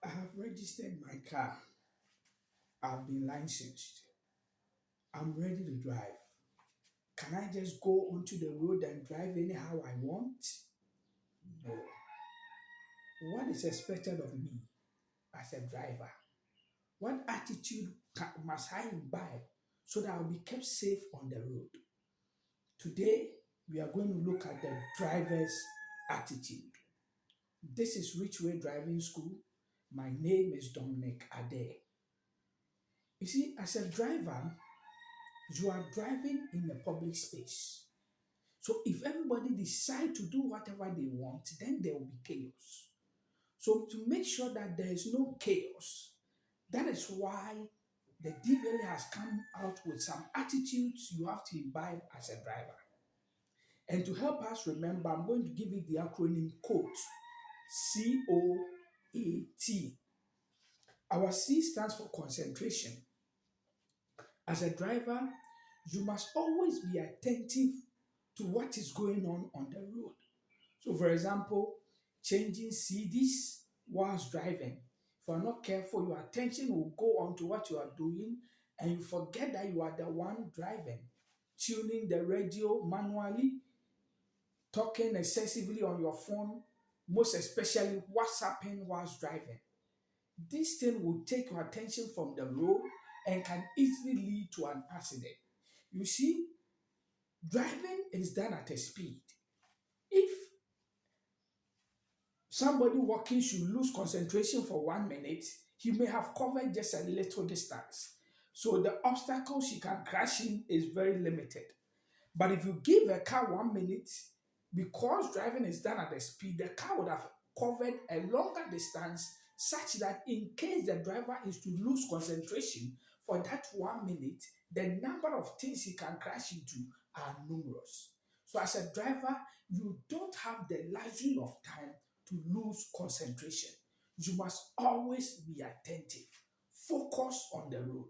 I have registered my car. I've been licensed. I'm ready to drive. Can I just go onto the road and drive anyhow I want? No. What is expected of me as a driver? What attitude must I imbibe so that I'll be kept safe on the road? Today, we are going to look at the driver's attitude. This is Richway Driving School. My name is Dominic Ade. You see, as a driver, you are driving in a public space. So if everybody decide to do whatever they want, then there will be chaos. So to make sure that there is no chaos, that is why the DVLA has come out with some attitudes you have to imbibe as a driver. And to help us remember, I'm going to give you the acronym COAT. COAT. Our C stands for concentration. As a driver, you must always be attentive to what is going on the road. So, for example, changing CDs whilst driving. If you are not careful, your attention will go on to what you are doing and you forget that you are the one driving. Tuning the radio manually, talking excessively on your phone, most especially WhatsApping whilst driving. This thing will take your attention from the road and can easily lead to an accident. You see, driving is done at a speed. If somebody walking should lose concentration for 1 minute, he may have covered just a little distance. So the obstacles he can crash in is very limited. But if you give a car 1 minute, because driving is done at a speed, the car would have covered a longer distance such that in case the driver is to lose concentration for that 1 minute, the number of things he can crash into are numerous. So as a driver, you don't have the luxury of time to lose concentration. You must always be attentive, focus on the road.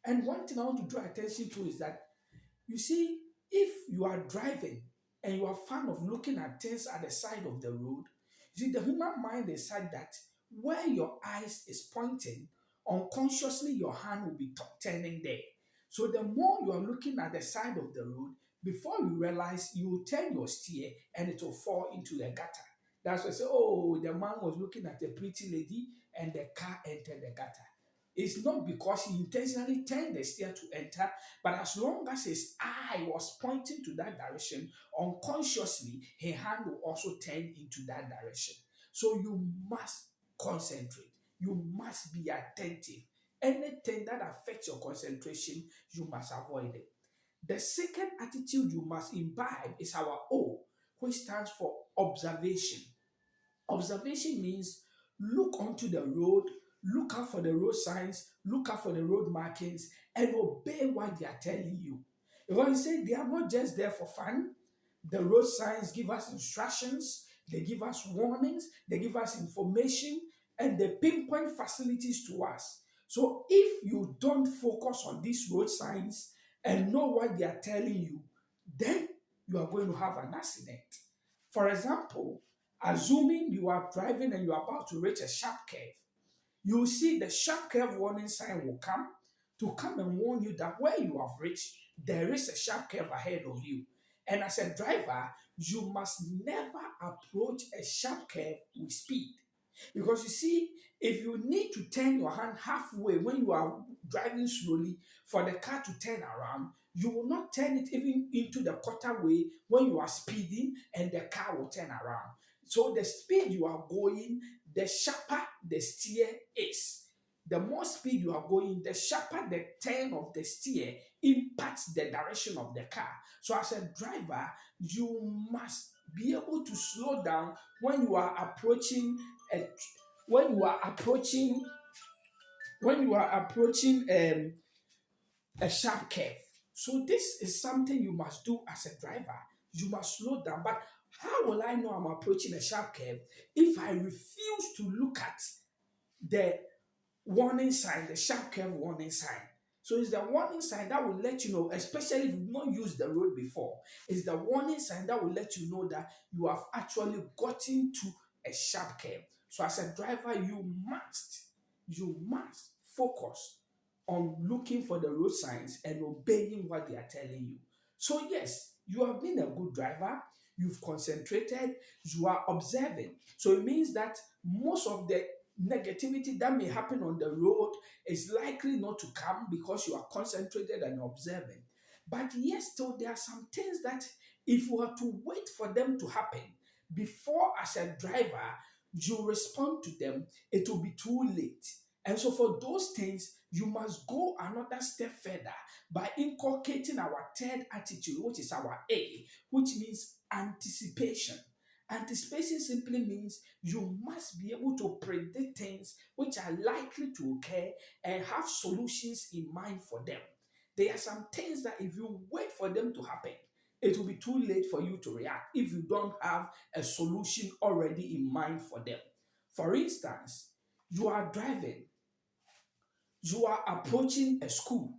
And one thing I want to draw attention to is that you see, if you are driving and you are fond of looking at things at the side of the road, you see, the human mind is such that where your eyes is pointing, unconsciously your hand will be turning there. So the more you are looking at the side of the road, before you realize, you will turn your steer and it will fall into the gutter. That's why I say, oh, the man was looking at a pretty lady and the car entered the gutter. It's not because he intentionally turned the stair to enter, but as long as his eye was pointing to that direction, unconsciously, his hand will also turn into that direction. So you must concentrate. You must be attentive. Anything that affects your concentration, you must avoid it. The second attitude you must imbibe is our O, which stands for observation. Observation means look onto the road, look out for the road signs, look out for the road markings, and obey what they are telling you. Because you say they are not just there for fun. The road signs give us instructions, they give us warnings, they give us information, and they pinpoint facilities to us. So if you don't focus on these road signs and know what they are telling you, then you are going to have an accident. For example, assuming you are driving and you are about to reach a sharp curve, you see the sharp curve warning sign will come to come and warn you that where you have reached, there is a sharp curve ahead of you. And as a driver, you must never approach a sharp curve with speed. Because you see, if you need to turn your hand halfway when you are driving slowly for the car to turn around, you will not turn it even into the quarter way when you are speeding and the car will turn around. So the speed you are going, the sharper the steer is. The more speed you are going, the sharper the turn of the steer impacts the direction of the car. So as a driver, you must be able to slow down when you are approaching a, when you are approaching when you are approaching a sharp curve. So this is something you must do as a driver. You must slow down. But how will I know I'm approaching a sharp curve if I refuse to look at the warning sign, the sharp curve warning sign? So it's the warning sign that will let you know, especially if you've not used the road before. It's the warning sign that will let you know that you have actually gotten to a sharp curve. So as a driver, you must focus on looking for the road signs and obeying what they are telling you. So yes, you have been a good driver, you've concentrated, you are observing. So it means that most of the negativity that may happen on the road is likely not to come because you are concentrated and observing. But yes, still there are some things that if you are to wait for them to happen before, as a driver, you respond to them, it will be too late. And so, for those things, you must go another step further by inculcating our third attitude, which is our A, which means anticipation. Anticipation simply means you must be able to predict things which are likely to occur and have solutions in mind for them. There are some things that if you wait for them to happen, it will be too late for you to react if you don't have a solution already in mind for them. For instance, you are driving, you are approaching a school,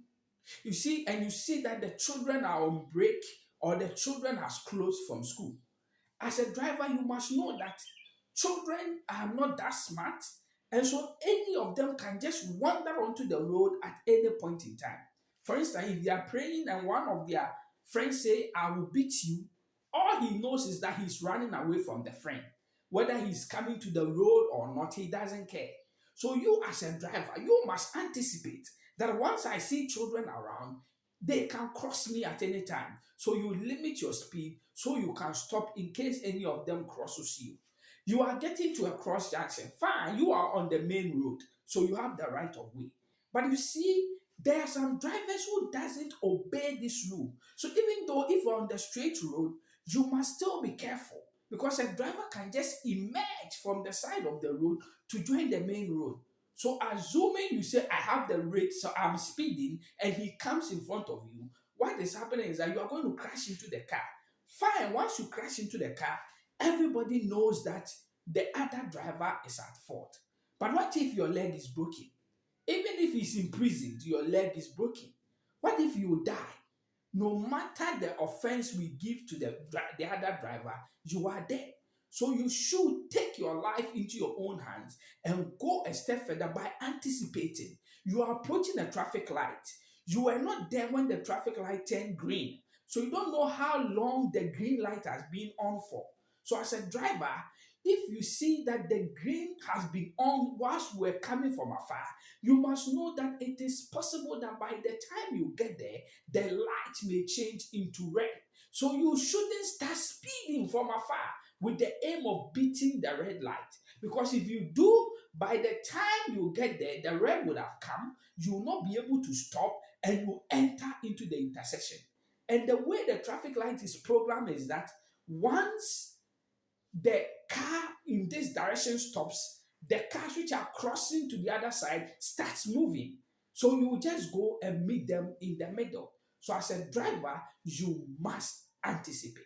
you see, and you see that the children are on break or the children has closed from school. As a driver, you must know that children are not that smart, and so any of them can just wander onto the road at any point in time. For instance, if they are praying and one of their friends say, "I will beat you," all he knows is that he's running away from the friend. Whether he's coming to the road or not, he doesn't care. So you as a driver, you must anticipate that once I see children around, they can cross me at any time. So you limit your speed so you can stop in case any of them crosses you. You are getting to a cross junction. Fine, you are on the main road, so you have the right of way. But you see, there are some drivers who doesn't obey this rule. So even though if you're on the straight road, you must still be careful because a driver can just emerge from the side of the road to join the main road. So assuming you say I have the rate, so I'm speeding, and he comes in front of you, what is happening is that you are going to crash into the car. Fine, once you crash into the car, everybody knows that the other driver is at fault. But what if your leg is broken? Even if he's imprisoned, your leg is broken. What if you die? No matter the offense we give to the other driver, you are dead. So you should take your life into your own hands and go a step further by anticipating. You are approaching a traffic light. You were not there when the traffic light turned green. So you don't know how long the green light has been on for. So as a driver, if you see that the green has been on whilst we're coming from afar, you must know that it is possible that by the time you get there, the light may change into red. So you shouldn't start speeding from afar with the aim of beating the red light. Because if you do, by the time you get there, the red would have come, you will not be able to stop, and you enter into the intersection. And the way the traffic light is programmed is that once the car in this direction stops, the cars which are crossing to the other side starts moving. So you just go and meet them in the middle. So as a driver, you must anticipate.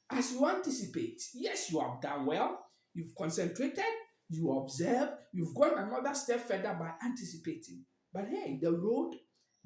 As you anticipate, yes, you have done well, you've concentrated, you observe, you've gone another step further by anticipating. But hey, the road,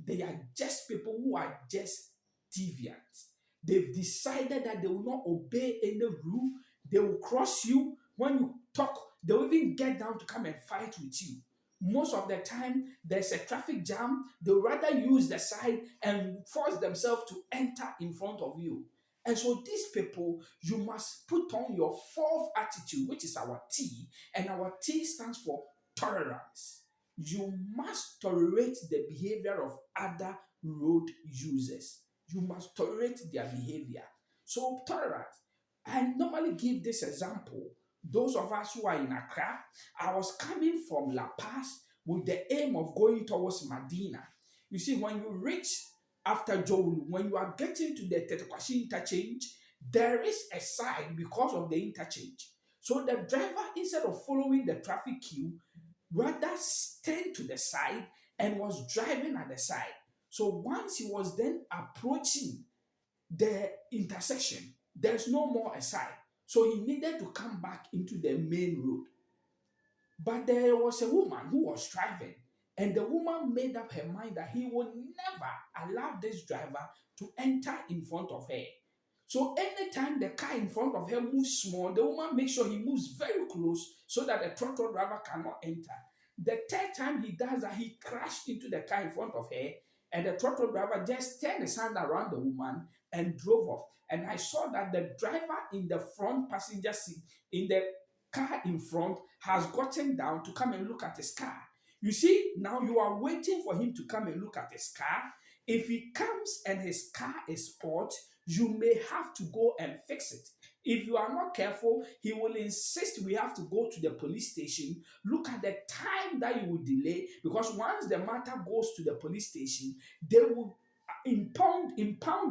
they are just people who are just deviants. They've decided that they will not obey any rule. They will cross you when you talk. They will even get down to come and fight with you. Most of the time, there's a traffic jam. They'll rather use the side and force themselves to enter in front of you. And so these people, you must put on your fourth attitude, which is our T, and our T stands for tolerance. You must tolerate the behavior of other road users. You must tolerate their behavior. So tolerance. I normally give this example. Those of us who are in Accra, I was coming from La Paz with the aim of going towards Medina. You see, when you reach after Joel, when you are getting to the Tetekwashi interchange, there is a side because of the interchange. So the driver, instead of following the traffic queue, rather turned to the side and was driving at the side. So once he was then approaching the intersection, there's no more a side. So he needed to come back into the main road. But there was a woman who was driving, and the woman made up her mind that he would never allow this driver to enter in front of her. So anytime the car in front of her moves small, the woman makes sure he moves very close so that the trotro driver cannot enter. The third time he does that, he crashed into the car in front of her, and the trotro driver just turned his hand around the woman and drove off. And I saw that the driver in the front passenger seat, in the car in front, has gotten down to come and look at his car. You see, now you are waiting for him to come and look at his car. If he comes and his car is spoiled, you may have to go and fix it. If you are not careful, he will insist we have to go to the police station. Look at the time that you will delay, because once the matter goes to the police station, they will impound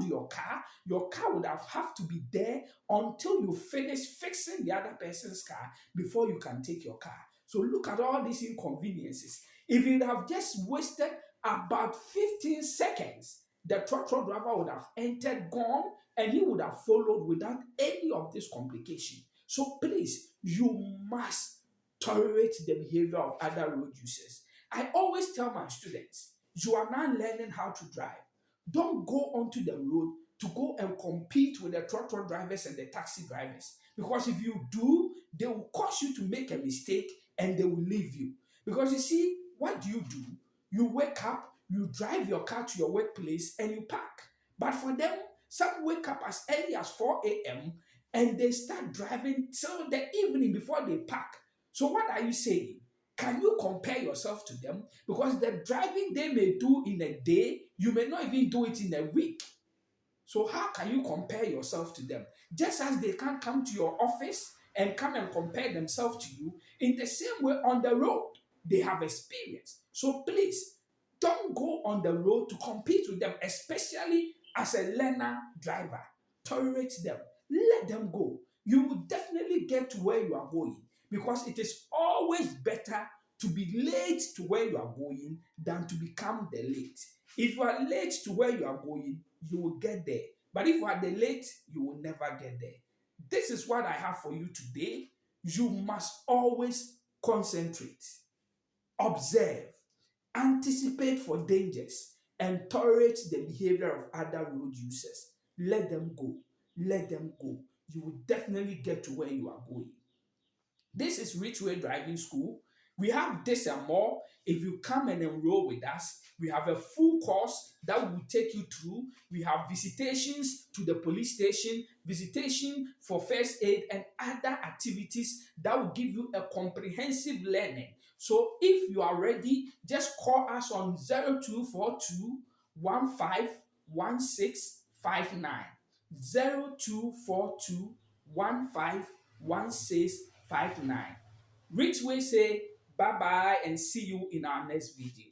your car. Your car would have to be there until you finish fixing the other person's car before you can take your car. So look at all these inconveniences. If you'd have just wasted about 15 seconds, the truck driver would have entered, gone, and he would have followed without any of this complication. So please, you must tolerate the behavior of other road users. I always tell my students, you are now learning how to drive. Don't go onto the road to go and compete with the truck drivers and the taxi drivers. Because if you do, they will cause you to make a mistake and they will leave you. Because you see, what do? You wake up, you drive your car to your workplace, and you park. But for them, some wake up as early as 4 a.m. and they start driving till the evening before they park. So what are you saying? Can you compare yourself to them? Because the driving they may do in a day, you may not even do it in a week. So how can you compare yourself to them? Just as they can't come to your office and come and compare themselves to you, in the same way on the road, they have experience. So please, don't go on the road to compete with them, especially as a learner driver. Tolerate them. Let them go. You will definitely get to where you are going, because it is always better to be late to where you are going than to become the late. If you are late to where you are going, you will get there. But if you are the late, you will never get there. This is what I have for you today. You must always concentrate, observe, anticipate for dangers, and tolerate the behavior of other road users. Let them go. Let them go. You will definitely get to where you are going. This is Richway Driving School. We have this and more. If you come and enroll with us, we have a full course that will take you through. We have visitations to the police station, visitation for first aid, and other activities that will give you a comprehensive learning. So if you are ready, just call us on 0242 151659. 0242 151659. Richway say bye bye and see you in our next video.